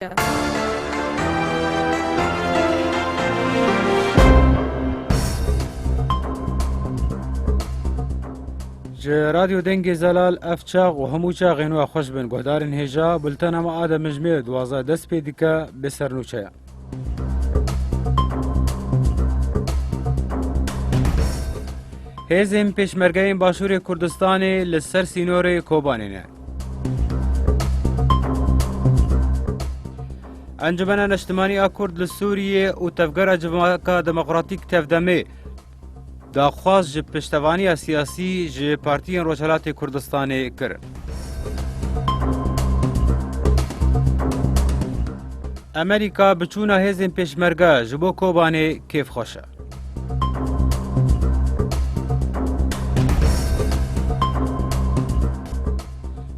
رادیو دنگ زلال افچاق و همو چاقین و خوش بن گهدارن هجا بلتن اما آدم مجمع دوازه دست پیدیکا بسر نوچه هزم پیشمرگین باشور کردستان لسر سینور کوبانینه انجمن اجتماعی اکرد لسوریه و تفگر جماعه دموکراتیک تفدمه داخواست جه پشتوانی سیاسی جه پارتیین روشالات کردستان کرد. امریکا بچونا هزین پیشمرگه جبو کوبانه کیف خوشه.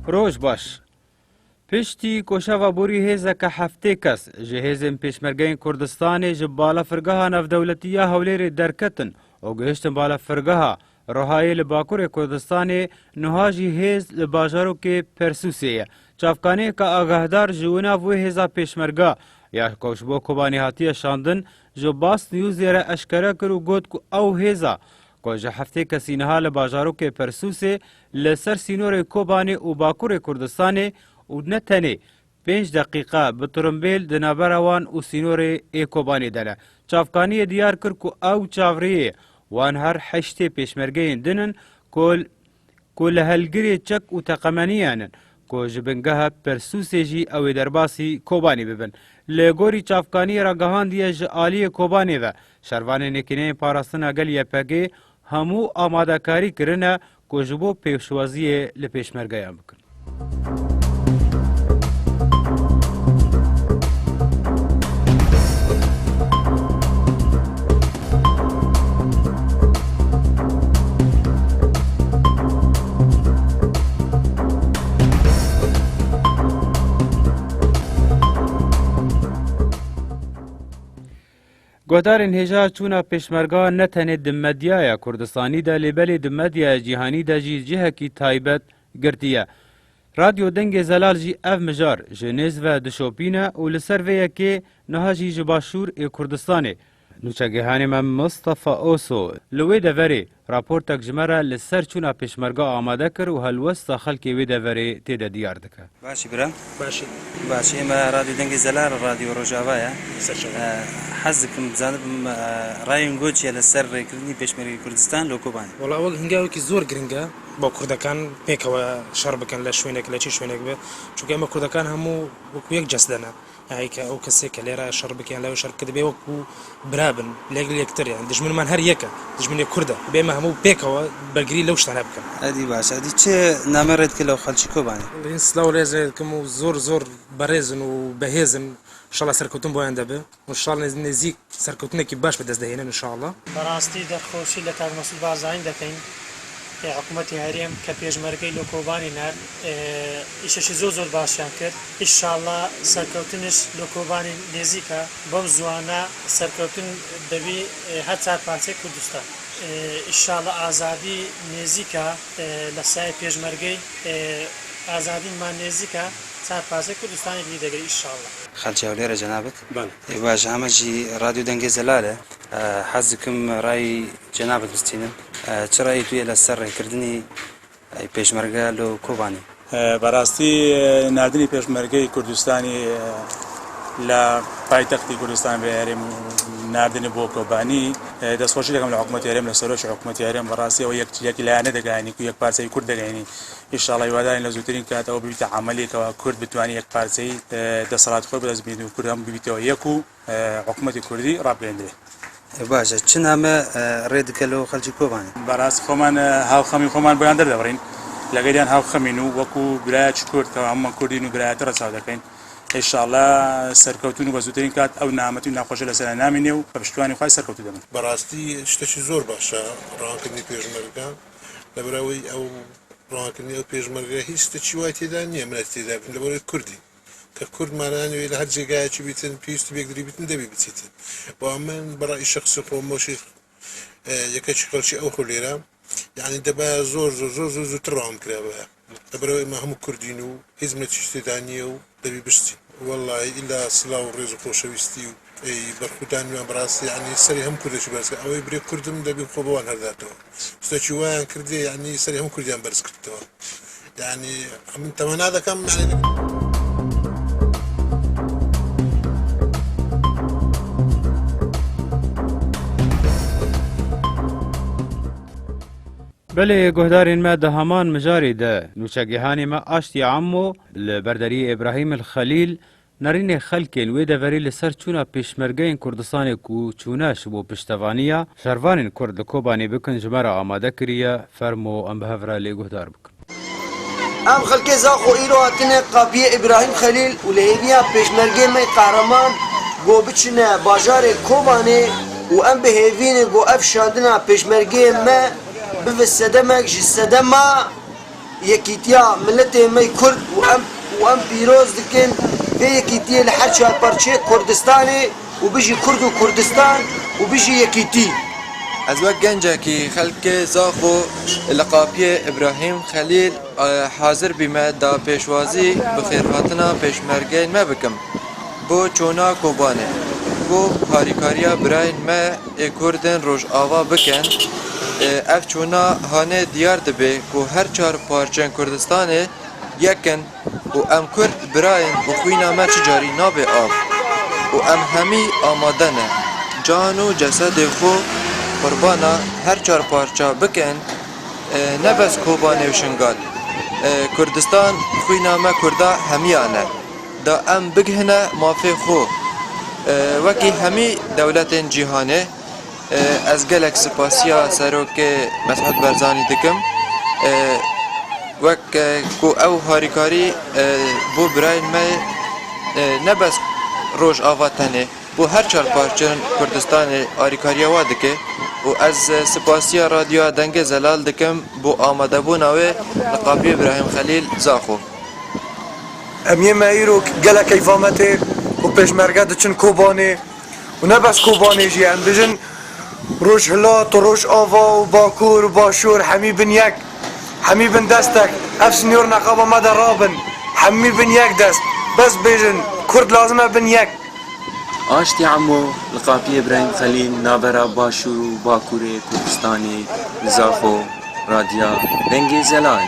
روش باش. پشتی کوشا بوری هزا که هفته کس جه هزین پیشمرگه کردستان جه بالا فرگاه نف دولتیه هولیر درکتن و گهشتن بالا فرگاه رهایی لباکور کردستان نهاجی هز لباجارو که پرسوسیه چافکانه که آگاهدار جونا و هزا پیشمرگه یا کوشبو کوبانی هاتی شاندن جو باس نیوزی را اشکره کرو گود کو او هزا که جه هفته کسی نها لباجارو که پرسوسه لسر سینور کوبانی و باکور کردستان و نتنه 5 دقیقه به ترمبیل دنابروان و سینور ای کوبانی دنه چافکانی دیار کر که او چاوریه وان هر 8 پیشمرگه دنن کل هلگری چک و تقمانیانن که جبنگه پرسوسی جی او درباسی کوبانی ببن لگوری چافکانی را گهان دیه جعالی کوبانی و شروان نکنه پاراستن اگل یپگه همو آماده کاری کرنه که جبو پیشوازی لپیشمرگه هم بکن گودارن هجا چونا پیشمرگا نتنه دمدیای کردستانی دا لیبلی دمدیای جیهانی دا جی جهه کی تایبت گرتیه. رادیو دنگ زلال جی اف مجار جنیز و دشوپینه و لسر ویه که نها جی جباشور کردستانه. نوچگهانی من مصطفى اوسو لوی دوری راپورتک جمره لسر چونا پیشمرگا آماده کر و هلوست خلکی وی دوری تیده دیار دکه. باشی برام؟ باشی اما رادیو دنگ زلال رادیو روجاوایه حزكم بزانم رايم گوچی لسر کردنی پیشمرگی کردستان لو کوبانی والله اول هنگاوی که زور گرنگه با کردکان پیکوا شربکن لشوینک لچی شوینک به چون اما کردکان همو وکو یک جسدنا هاي او کسی کلیرا شربکن لو شرب کده به وکو برابن لگل یکتر يعني دشمن من هر یکه دشمن کرده به ما همو پیکوا بلگری لوش تنها بکن ادی باش ادی چه نامرد که لو خالشی کوبانی الانسلاو لازم كمو زور برزن و بهزن ان شاء الله سركوتون بوين دابا وان شاء الله نزيك سركوتنا كي باش بدز دهينا ان شاء الله براستي دخوشي لكاد مسؤول بازاين دكين حكومتي هريم كبيجمركي لوكوباني نار ايش زور باشان كر ان شاء الله سركوتنش لوكوباني نزيكا بمزوانا سركوتن دبي حتى بانسي كردستان ان شاء الله ازادي نزيكا لساي بيجمركي ازادي ما نزيكا صار بانسي كردستان دي ان شاء الله خالتي وليرة جنابك؟ بله باش عمجي راديو دنگ زلاله حزكم راي جنابك بستينا چه رأي توی لسر کردنی پیشمرگه لو کوبانی؟ براستی نردنی پیشمرگه کردستانی لا پایتختی کردستان به هرم نردنی بو کوبانی دستخوشی دکم لحکومت هرم لسروش حکومت هرم براستی و یک لانه دگانی که یک پارچه کرد دگانی ان شاء الله یوادانی لزوترین که تو بیت عملی که کرد بتوانی یک پارچه دسترات خود از بیدو کرد هم بیت یکو حکومت کردی راب گندری باشه چه نامه رد کلو خالجی کوبانی براس خمان هاو خمی خمان بیان در دورین لگیدن هاو خمینو وکو برای کرد که هم کردینو برای تر ساده کن ان شاء الله سرکوتونو بزودترین کات او نعمتو نخوش لسنا نامینو بشتوانی خواهی سرکوتو دمن براستی اشتشی زور باشه رانکردنی پیشمرگه لبروی او رانکردنی او پیشمرگه هیچ تشی وایتی دنیا منتی دارن لبروی کردی که کرد معنی ولی هر جایی چی بیتن پیست بیگری بیتن دبی بیتن با من برای شخص قومشی یکیش خالشی او خلیرم يعني دابا زور ترام كرا دابا ما هم كردينو هزمة تشتدانيو دابي بشتي والله إلا سلااو ڕێز و خۆشەویستی و بەرخودان نوێن بەڕاستی ینی سەری هەم کوردێکی بەرزکە ئەوەی برێ کوردم دەبی خۆ بەوان هەرداتەوە شتێکی وایان کردێ ینی سەری هەم کوردیان بەرز کردەوە ینی من تەمەنا دەکەم بله گهدارین ما ده همان مجاری ده نوچگیهانی ما آشتی عمو لبردری ابراهیم الخلیل نرین خلکین وی دەڤەری لەسەر چوونە پێشمەرگەین کوردستانێک و چوونەش بۆ پشتەوانیە شەروانین کورد لە کۆبانێ بکن ژمارە ئامادە کریە فەرمۆ ئەم بەهەڤرا لێ گوهدار بکن. ئەم خەڵکێ زاخۆ ئیرۆ هاتنێ قاپیە ئیبراهیم خەلیل و لە هێنیا پێشمەرگەی مەی قارەمان بۆ بچنە باژارێک کۆبانێ و ئەم بەهێڤینێ بۆ ئەف شاندنا پێشمەرگەی مە بڤ سەدەمێک ji سەدەما یەکیتیا ملەتێ مەی کورد و ئەم پیرۆز dikin vê yekîtiyê li her çarparçeyê Kurdistanê û bijî Kurd û Kurdistan û bijî yekîtî. Ez wek gencekî xelkê Zaxo li qapiyê İbrahim Xelîl hazir bîme da pêşwazî bi xêrhatina pêşmergeyên me bikim bo çûna Kobanê ku harîkariya birayên me ê Kurdên Rojava bikin. Ev çûna hane diyar dibe ku her çar parçeyên Kurdistanê yekin û em Kurd birayên û xwîna me çi carî nabe av û em hemî amade ne can û cesedê xwe qurbana her çar parça bikin ne bes Kobanê û Şingal. Kurdistan xwîna me Kurda hemiyan e da em bigihine mafê xwe wekî hemî dewletên cîhanê ez gelek spasiya Serokê Mes'ud Barzanî dikim wek ku ew harîkarî bo birayên me ne bes Rojava tenê bo her çar parçeyên Kurdistanê harîkariya wa dike û ez spasiya radyoya Dengê Zelal dikim bo amadebûna wê li qapiyê İbrahim Xelîl Zaxo. Em yê me îro gelek keyfametê û pêşmerge diçin Kobanê û ne bes Kobanê jî em bijin Rojhilat û Rojava û Bakur û Başûr hemî bin yek hemî bin destek ev sinyor neqaba me de rabin hemî bin yek dest bes bêjin Kurd lazim e bin yek. آشتی عمو لقاپی ابراهیم خلیل نابرا باشور و باکور کردستانی زاخو رادیا دنگی زلال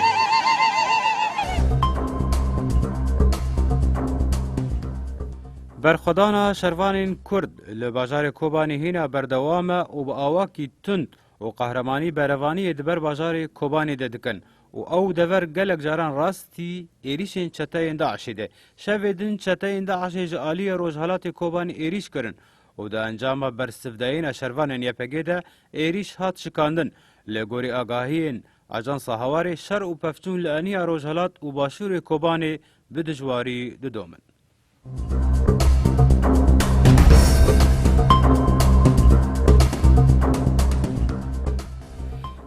برخدانا شەروانین کورد لە باژارێ کۆبانی هینە بەردەوامە و بە ئاواکی تند و قەهرەمانی بەرەوانیە دبەر باژارێ کۆبانی دەدکن و ئەو دەڤەر gelek caran rastî êrişên çeteyên Daişê de şevê din çeteyên Daişê ji aliyê Rojhilatê Kobanî êriş kirin û di encama bersivdayîna şervanên YPG de êriş hat şikandin lê gorî agahiyên Ajansa Hawarê şer û pevçûn li eniya Rojhilat û başûrê Kobanê bi dijwarî didomin.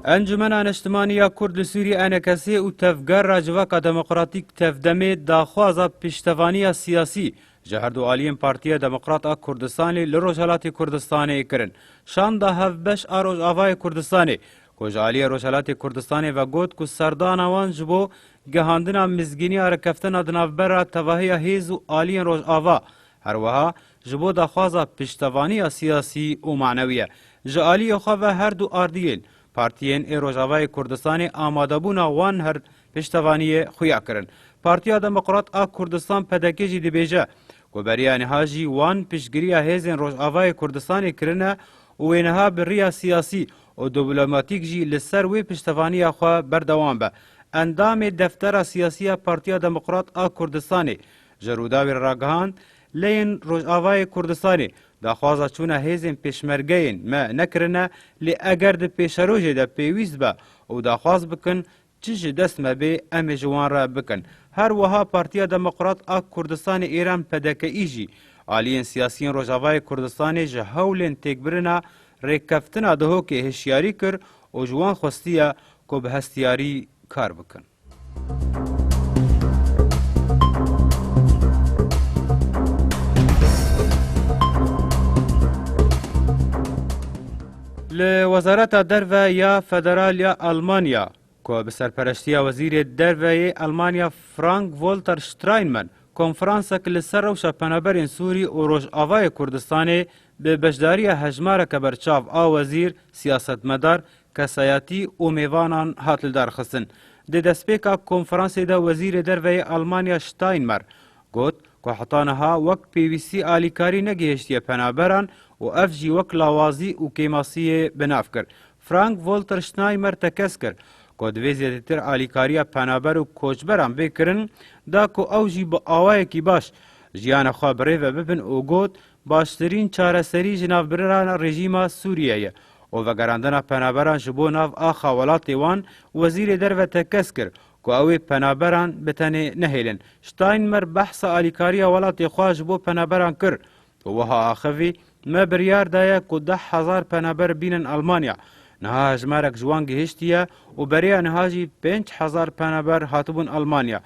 Encumena Neştimaniya Kurd li Sûriyê enekesî û tevgera Civaka Demokratîk tevdemê daxwaza piştevaniya siyasî ji her du aliyên Partiya Demokrat a Kurdistanê li Rojhilatê Kurdistanê kirin. Şanda hevbeş a Rojavayê Kurdistanê ku ji aliyê Rojhilatê Kurdistanê ve got ku serdana wan ji bo gihandina mizgîniya rekeftina di navbera tevahiya hêz û aliyên Rojava herwiha ji bo daxwaza piştevaniya siyasî û manewiye. Ji aliyê xwe ve her du ardiyên Partiyên ê Rojavayê Kurdistanê amadebûna wan her piştevaniyê xuya kirin. Partiya Demokrat a Kurdistan pedekê jî dibêje ku beriya niha jî wan piştgiriya hêzên Rojavayê Kurdistanê kirine û wê niha bi rêya siyasî û diplomatîk jî li ser wê piştevaniya xwe berdewam be. Endamê deftera siyasî Partiya Demokrat a Kurdistanê ji Rûdawê ragihand leyên Rojavayê Kurdistanê daxwaza çûna hêzên pêşmergeyên me nekirine lê eger di pêşerojê de pêwîst be û daxwaz bikin çi ji dest me bê em ê ji wan re bikin. Her wiha Partiya Demokrat a Kurdistanê êran PDKî jî aliyên siyasîyên Rojavayê Kurdistanê ji hewlên têkbirina rêkeftina dihokê hişyarî kir û ji wan xwestiye ku bi hestiyarî kar bikin. li Wezareta Derve ya Federal ya Almanya ku bi serpereştiya Wezîrê Derveyê Almanya Frank-Walter Steinmeier کنفرانسک لسر روشا پنابرین سوری و روش آوای کردستان به بجداری هجمارک برچاو وزیر سیاستمدار کسایتی و میوانان هاتل دار خستن. ده دسپیکا کنفرانس ده وزیر دروی آلمانیا شتاینمر گوت که حتانها وک پیویسی آلیکاری نگهشتی پنابران و افجی وک لاوازی و کیماسی بناف کرد. فرانک والتر شتاینمر تکس کرد که دوی زیادتر آلیکاری پنابر و کوچبران بکرن دا که اوجی با آوای کی باش جیان خواه بره و ببن او گوت باشترین چاره سری جناف بران رژیم سوریه و وگراندن پنابران جبو ناف آخا ولات وان وزیر در و تکس کرد که اوی پنابران بتنه نهیلن. شتاینمر بحث آلیکاری ولات خواه جبو پنابران کرد و وها آخوی ما بریار دایا که 10,000 پنابر بینن آلمانیا. نها هجمارک جوان گهشتیه و بریا نهاجی 5,000 پنابر هاتبون آلمانیا.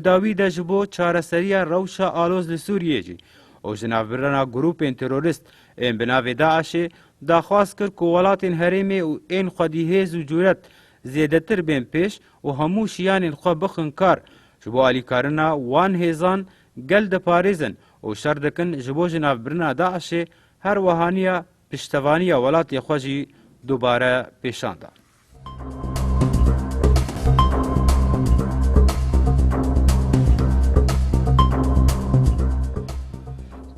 داوی ده جبو چاره سری روشا آلوز لسوریه جی. و جنابرنا گروپین تروریست این بناوی داعشه داخواست کرد که ولاتین هریمه و این خودیهز و جورت زیادتر بین پیش و همو شیان خو بخن کار جبو آلیکارنا وان هیزان گل ده پاریزن و شردکن جبو جنابرنا داعشه هر وحانیا پشتوانیا ولاتی خوشی دوباره پیشانده.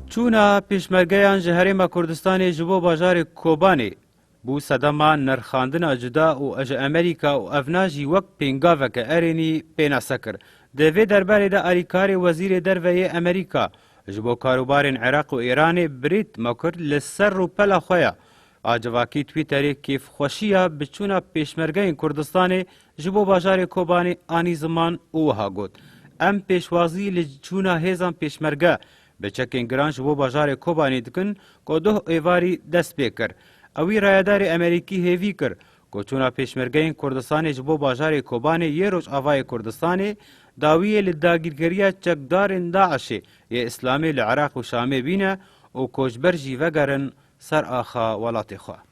چونا پیشمرگیان جهریم کردستان جبو باجار کوبانی بو صدما نرخاندن جدا و اج امریکا و افناجی وقت پینگاوه که ارینی پینا سکر. دوی درباره ده آلیکار وزیر دروی امریکا جبو کاروبارین عراق و ایران بریت مکر لسر و پلا خویا. آجواکی تویتری کیف خوشیه بچونا پیشمرگین کردستان جبو باجار کوبانی آنی زمان اوها گود. ام پیشوازی لچونا هیزان پیشمرگه بچکین گرانج و باجار کوبانی دکن که دو ایواری دست بیکر. اوی رایدار امریکی هیوی کر که چونا پیشمرگین کردستان جبو باجار کوبانی یه روش آوای کردستان داوی لداگیرگریه چکدارن داعشه یه اسلامی لعراق و شامه بینه و کوچبرجی وگرن سر آخا ولات خواه.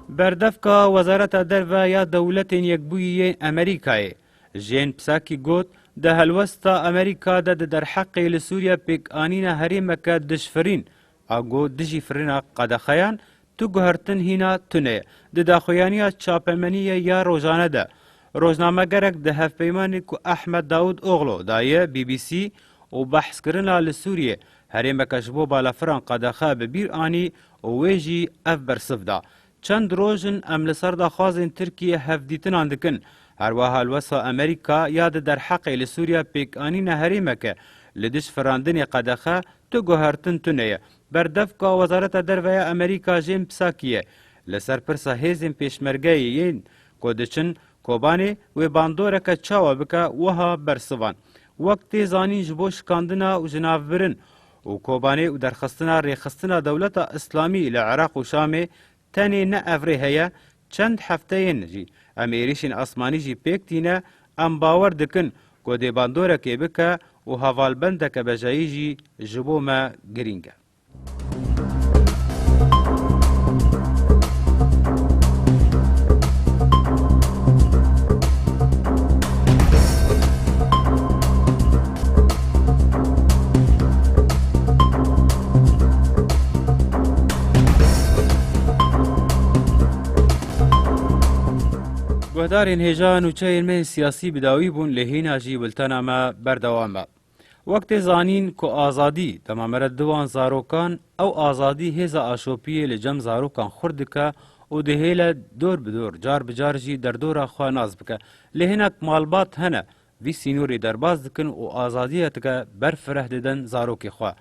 بردفکا وزارت درو یا دولت یکبویی امریکای جین پساکی گوت ده هلوستا امریکا ده در حق لسوریا پیک آنین هریمک دشفرین اگو دجی فرین قدخیان تو گهرتن هینا تونه ده داخویانی چاپمنی یا روزانه ده. روزنامه گرک ده هفپیمانی که احمد داود اغلو دایه بی بی سی و بحث کرنا لسوریه هریمک جبو بالافران قدخه ببیر آنی و ویجی اف برصف دا. چند روزن ام لسر دا خوازن ترکیه هفدیتن اندکن. هر وها الوسا امریکا یاد در حق لسوریا پیک آنین هریمک لدش فراندن قدخه تو گوهرتن تونه. بردفکا وزارت دروی امریکا جیم پساکیه لسر پرسا هیزن پیشمرگه یین کودچن کوبانی و باندورک چاوا بکه وها برسوان. وقت زانین جبو شکاندنا و جنافبرن و کوبانی و درخستنا ریخستنا دولت اسلامی لعراق و شام تانی نه افره هیا چند هفته نجی. امیریشین اسمانی جی پیکتینه ام باور دکن که دی باندورک بکه و حوالبندک بجایی جی جبو ما گرینگه. گهدارین هیجان و چین من سیاسی بداوی بون لهینا جی بلتنا ما بردوامه. وقت زانین که آزادی تمامرد دوان زاروکان او آزادی هیزا آشوپی لجم زاروکان خوردکه و دهیل دور بدور جار بجار جی در دور خواه ناز بکه. لهینک مالبات هنه وی سینوری درباز دکن و آزادیت که برفره دیدن زاروکی خواه.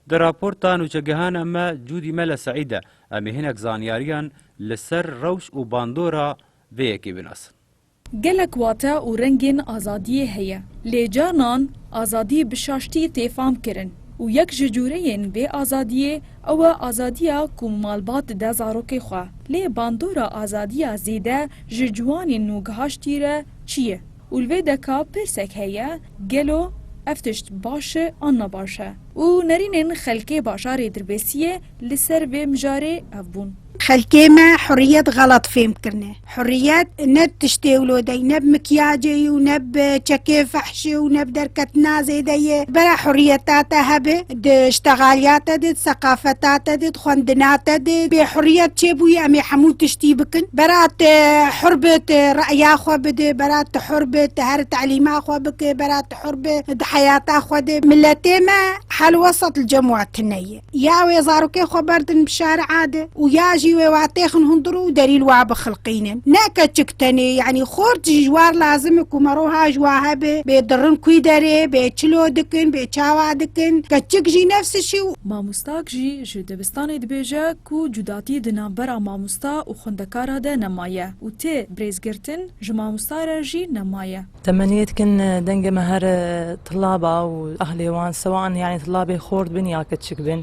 در راپورتان و چگهان اما جودی مل سعیده امی هنک زانیاریان لسر روش و باندورا ویکی بناسن. گلک واتا و رنگین آزادی هیا. لیجانان آزادی بشاشتی تیفام کرن. و یک ججورین به آزادی او آزادیا که مالبات ده زاروک خواه. لی باندورا آزادیا زیده ججوانی نوگهاشتی را چیه؟ اولوی دکا پرسک هیا گلو افتشت باشه آن نباشه. و نرینن خلقه باشار دربسیه لسر و مجاره افبون. خلكي ما حرية غلط فهم كرنا حرية نب تشتي ولودي نب مكياجي ونب تشكي فحشي ونب دركة نازي دي برا حريتاتا هبه اشتغالياتا دي ثقافتاتا دي خواندناتا دي بحرية تشيبوي امي حمود تشتي بكن برات حربة رأيا خوا بدي برات حربة هر تعليما خوا بكي برات حربة حياتا خوا دي ملتي ما حال وسط الجموع التنية يا ويزاروكي خوا بردن بشارع عادة ويا جيوي وعطيخن هندرو دليل وعب خلقين ناكا تشكتني يعني خورج جوار لازمك ومروها جواها بيدرن كوي داري بيتشلو دكن بيتشاوا دكن كتشكجي نفس الشيء ماموستاک جی ji dibistanê dibêje ku cudatî di navbera mamosta û xwendekara de nemaye û tê brêzgirtin ji mamosta re jî nemaye. تمنيت كن دنج مهر طلابة وأهلي وان سواء يعني طلابي خورد بن يا كتشك بن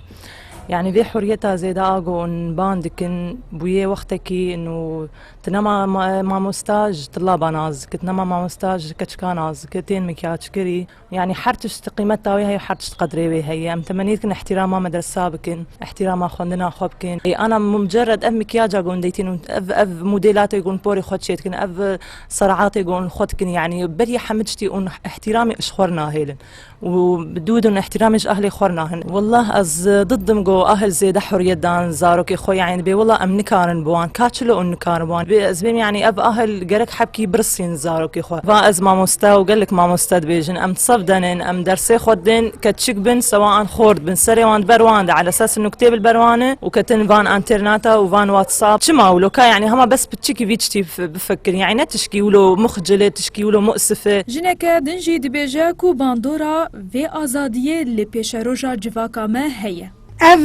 يعني بي حريتها زيدا اغو باندكن بويه وقتكي انه تنما ما مستاج طلابة ناز كتنما ما مستاج كتشكا ناز كتين مكياج كري يعني حرتش قيمتها وهي حرتش قدري وهي ام تمنيت كن احترامها مدرسة بكن احترامها خوندنا خوبكن انا مجرد ام مكياج اغو ديتين اف موديلات يقول بوري خدشيت كن اف صرعات يقول خدكن يعني بري حمدتي ان احترامي اشخورنا هيلن وبدودن احترامش اهلي خورناهن والله از ضدم جو اهل زيد حريه دان زاروكي خو يعني بي والله ام نكارن بوان كاتشلو ان نكارن بوان بي يعني اب اهل جرك حبكي برسين زاروكي خو فا از ما مستا وقال لك ما مستد بيجن ام تصفدن ام درسي خدن كتشك بن سواء خورد بن سريوان بروان على اساس انه كتاب البروانه وكتن فان انترناتا وفان واتساب شما ولو كا يعني هما بس بتشكي فيتشتي بفكر يعني تشكي ولو مخجله تشكي ولو مؤسفه جنك دنجي دبيجا كو باندورا في آزادية لبيشروجا جواكا ما هي اف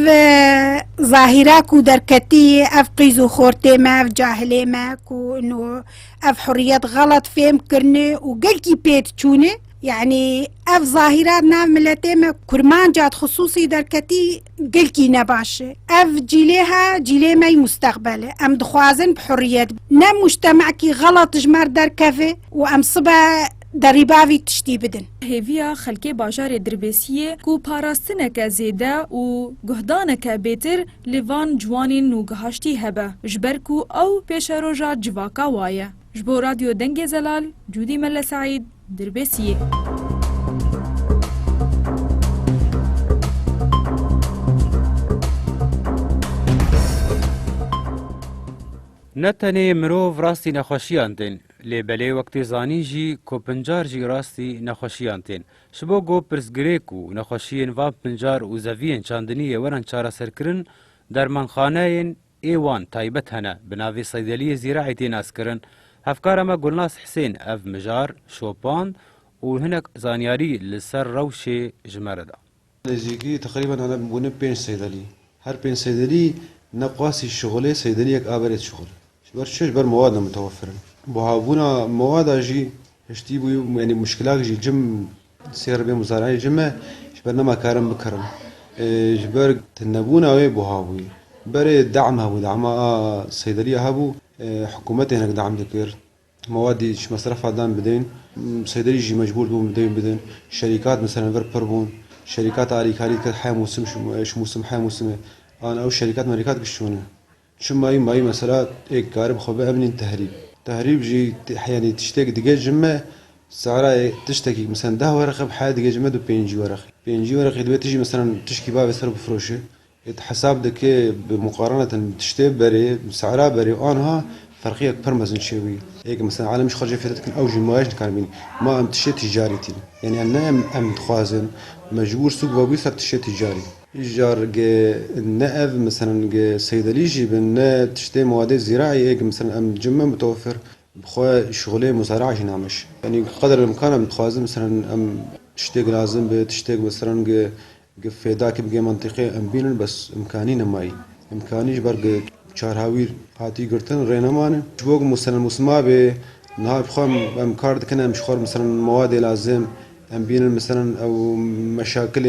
ظاهرة كو دركتي اف قيزو خورتي ما اف جاهلي ما كو انه اف حرية غلط فهم كرني وقلكي بيت تشوني يعني اف ظاهرة نعملتي ما كرمان جات خصوصي دركتي قلكي نباشي اف جيليها جيلي ماي مستقبلي ام دخوازن بحرية نم مجتمعكي غلط جمار دركفي وام صبا دریباوی تشتی بدن. هیویا خلکی باجار دربیسیه کو پاراستنک زیده و گهدانک بیتر لیوان جوانین و گهاشتی هبه جبرکو او پیش روژا جواکا وایه. جبو رادیو دنگ زلال جودی مل سعید دربیسیه. نتنه مرۆڤ ڕاستی نەخۆشیان دێن لێبەلێ وەکتی زانی ژی کۆپنجار ژی ڕاستی نەخۆشیان تێن ji bo got pirsgirêk û nexweşiyên van pincar û zeviyên çandiniyê werin çareserkirin dermanxaneyên ê wan taybet hene bi navê Seydeliyê Zîraî tên azkirin hevkara me Gulnaz Hüseyn ev mijar şopand û hinek zanyarî li ser rewşê ji me re da. Lêzîkî teqrîben ana bûne 5 seydelî her 5 seydelî نقاسي الشغلة صيدلية أبرد شغل شبر بر مواد متوفرة بوهابونا مواد جي هشتيبو يعني مشكلات جي جم سير بمزارعي جمة شبرنا ما كارم بكرم جبر تنبونا وي بوهابوي بر دعمها ودعمها صيدلية هابو حكومتي هناك دعم ذكر مواد مصرف عدان بدين صيدلي جي مجبور بون بدين شركات مثلا بربون شركات علي كاري حي موسم شو موسم حي موسم أنا أو شركات مريكات قشونة شو ماي مثلا إيه قارب خبأ ابني تهريب جي يعني تشتاق دقيق جمة سعرها تشتكي مثلا ده ورقة بحال دقيق جمة دو بينجي ورقة دو تيجي مثلا تشكي باب يسرب بفروشه حساب دك بمقارنة تشتاق بري سعرها بري وأنها فرقية أكبر مزن شوي هيك مثلا عالم مش خرج فيها تكن أوج المواج كان بيني ما أم تشتي تجارتي يعني أنا أم تخازن مجبور سوق وبيصير تشتي تجاري جار النقف مثلا صيدلي جيب تشتري مواد زراعية هيك مثلا ام جمة متوفر بخوا شغلي مزارعة نعمش يعني قدر الامكان بتخازن مثلا ام تشتري لازم بتشتري مثلا فيداك بقى منطقي ام بينن بس امكاني نماي امكاني جبر شارهاوير هاتي قرتن رينمان جوق مثلا مسمى ب نهار بخوا ام كارد كنا مشخور مثلا مواد لازم ام بين مثلا او مشاكل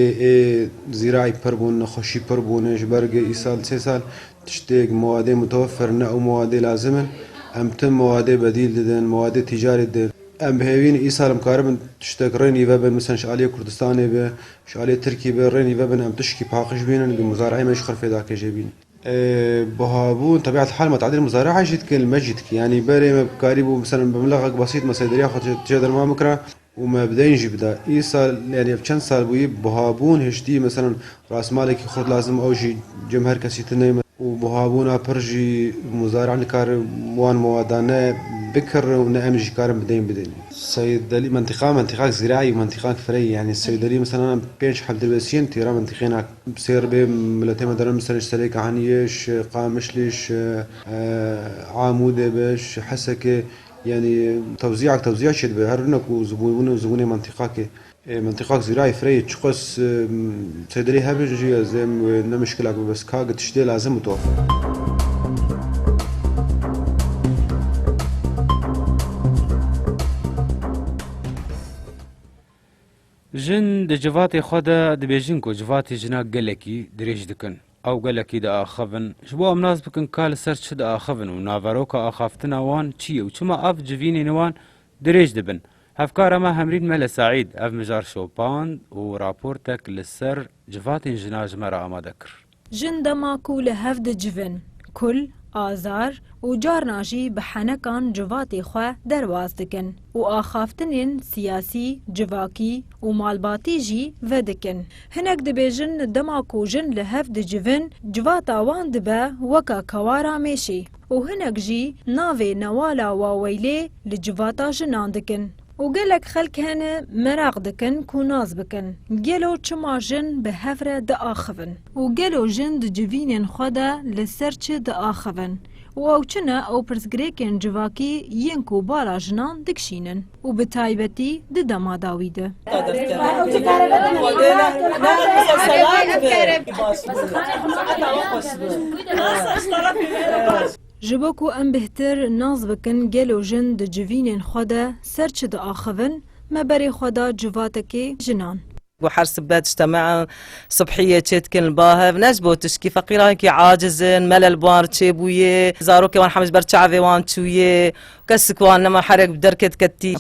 زراعي بربون نخشي بربون جبرق ايصال 3 سال تشتاق مواد متوفر او مواد لازمه ام تم مواد بديل ددن مواد تجاري ددن ام هاوين ايصال مقاربن تشتاق ريني فابن مثلا شاليه كردستاني به شاليه تركي به ريني فابن ام تشكي باقش بينن بمزارعي مشخر في ذاك جايبين بهابون طبيعة الحال متعدد المزارعة جدك المجدك يعني بري بكاريبو مثلا بمبلغ بسيط ما صيدلية خاطر تجدر ما مكره وما بدا ينجي بدا اي سال يعني بچند سال بوي بهابون هشتي مثلا راس مالك خود لازم اوجي جمهور كسيتني وبهابونا برجي مزارع نكار وان موادانه بكر ونأمج كارم بدين صيدلي منطقة زراعي ومنطقة فري يعني الصيدلي مثلا بينش حب دبسين تيرا منطقينا بسير بملتين مدرن مثلا اشتريك عنيش قامشليش عامودة باش حسك يعني توزيع شد بهرنك وزبوني منطقة زراعي فري تشخص صيدلي هبجي زي مشكلة بس كاغ تشتي لازم متوفر. جن د جواتي خدا دبيجن کو جواتي جنا گلکی دريج دکن او گلکی دا آخفن شبو امناز بکن کال سرچ دا آخفن و ناوروکا آخفتنا وان چیه و چما اف جوینی نوان دريج دبن هفكار ما همرين ملا سعيد اف مجار شوباند و راپورتك لسر جواتي جنا جمرا آمادكر جن دماكو لهفد جفن كل آزار و جارناجي بحنكان جواتي خوا درواز دكن و آخافتنين سياسي جواكي و مالباتي جي ودكن هناك دبيجن دماكو جن لهفد جفن جواتا وان دبا وكا كوارا ميشي و هناك جي ناوي نوالا واويلي لجواتا جنان دكن وقالك خلك هنا مراق دكن كوناز بكن قالوا چما جن بهفرة دا آخفن وقالوا جن دا جوينين خدا لسرچ دا آخفن و چنا او پرسگریکن جواکی ينكو بالا جنان دكشينن وبتايبتي دا دما داويده جبوكو ام بهتر ناز بكن گلو جن د جوینین خدا سرچ د آخفن ما بري خدا جواتكي جنان وحرس بات اجتماع صبحية تشتكن الباهف نجبو تشكي فقيران كي عاجزن ملل بوار تشيبويه زاروكي وان حمش برشعفي وان تشويه كسك وان نما حرك بدركة كتي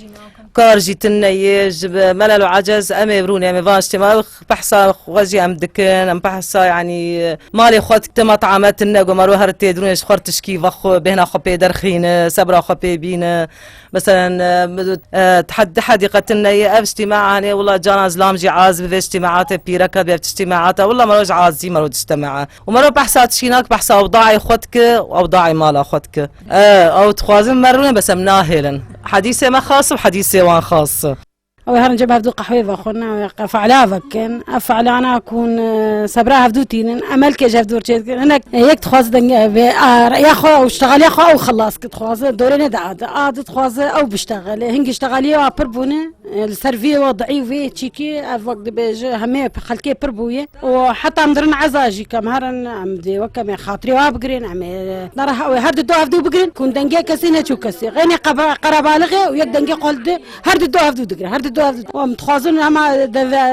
كارجي تنيج ملل وعجز امي بروني امي فانشتي ما بحصا غجي ام دكن ام بحصا يعني مالي خواتك تما طعامات النقو مارو هرتي دروني شخور تشكي فخو بهنا خبي درخين سبرا خبي بينا مثلا تحد حديقة النية اب اجتماع والله جانا زلام جي عازب في اجتماعات بيركب في اجتماعات والله مروج عازي مروج اجتماع ومرو بحصا تشيناك بحصا اوضاعي خوتك واوضاعي مالا خوتك او تخوازم مروني بس مناهلا حديثي ما خاص وحديثي وان خاص او هرن جاب هفدو قحوي فاخونا فعلا فكن افعلا انا اكون صبرا هفدو تين امل كي جاب دور تشيك هناك هيك تخواز دنگ يا خو او اشتغل يا خو او خلاص كتخواز دورين عاد تخواز او بيشتغل هنج اشتغلي وبربونه السيرفي وضعي في تشيكي افوق بيج همي خلكي بربويه وحتى مدرن عزاجي كم هرن عمدي وكم خاطري وابقرين عم نرى هرد دو هفدو بقرين كون دنگي كسينه شو كسي غني قرابالغه ويك دنگي قلد هرد دو هفدو دقري هرد ومتخوزون هما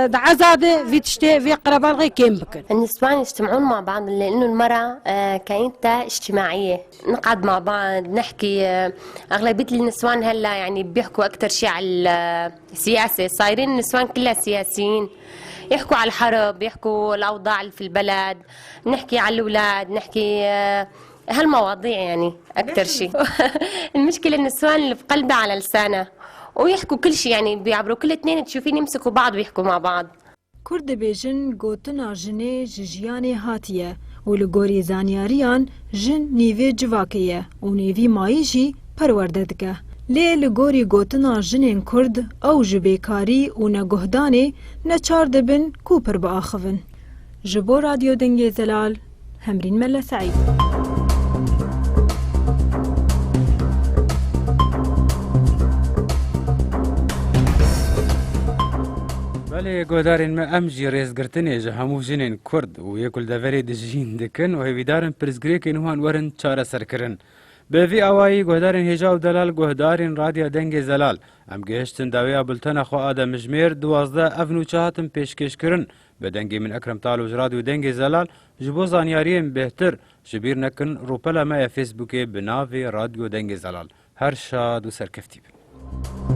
دعزادة في تشتي في قرابان غير كيم بكن. النسوان يجتمعون مع بعض لأنه المرأة كائنة اجتماعية نقعد مع بعض نحكي أغلبية النسوان هلا يعني بيحكوا أكتر شيء على السياسة صايرين النسوان كلها سياسيين يحكوا على الحرب يحكوا الأوضاع في البلد نحكي على الأولاد نحكي هالمواضيع يعني أكتر شيء. المشكلة النسوان اللي في قلبها على لسانها ويحكوا كل شيء يعني بيعبروا كل اثنين تشوفين يمسكوا بعض ويحكوا مع بعض. كرد بيجن قوتنا جني جيجياني هاتيه ولغوري زانياريان جن نيفي جواكيه ونيفي مايجي پرورددگه. لي لغوري قوتنا جنين كرد او جبيكاري ونگهداني نچار دبن كوپر بآخفن. جبو راديو دنگي زلال همرين ملا سعيد. بله گودارین ما امجی ریز گرتنی جه همو جنین کرد و یکل دفری دجین دکن و هیویدارن پرزگریک اینوان ورن چاره سرکرن. به وی آوایی گودارین هجاو دلال گودارین رادیا دنگ زلال. ام گهشتن داویا بلتن خو آدم مجمیر 12 افنو چهاتم پیشکش کرن. به دنگی من اکرم تالوج رادیو دنگ زلال جبو زانیاریم بهتر شبیر نکن روپلا ما فیسبوکی بناوی رادیو دنگ زلال. هر شاد و سرکفتی بن.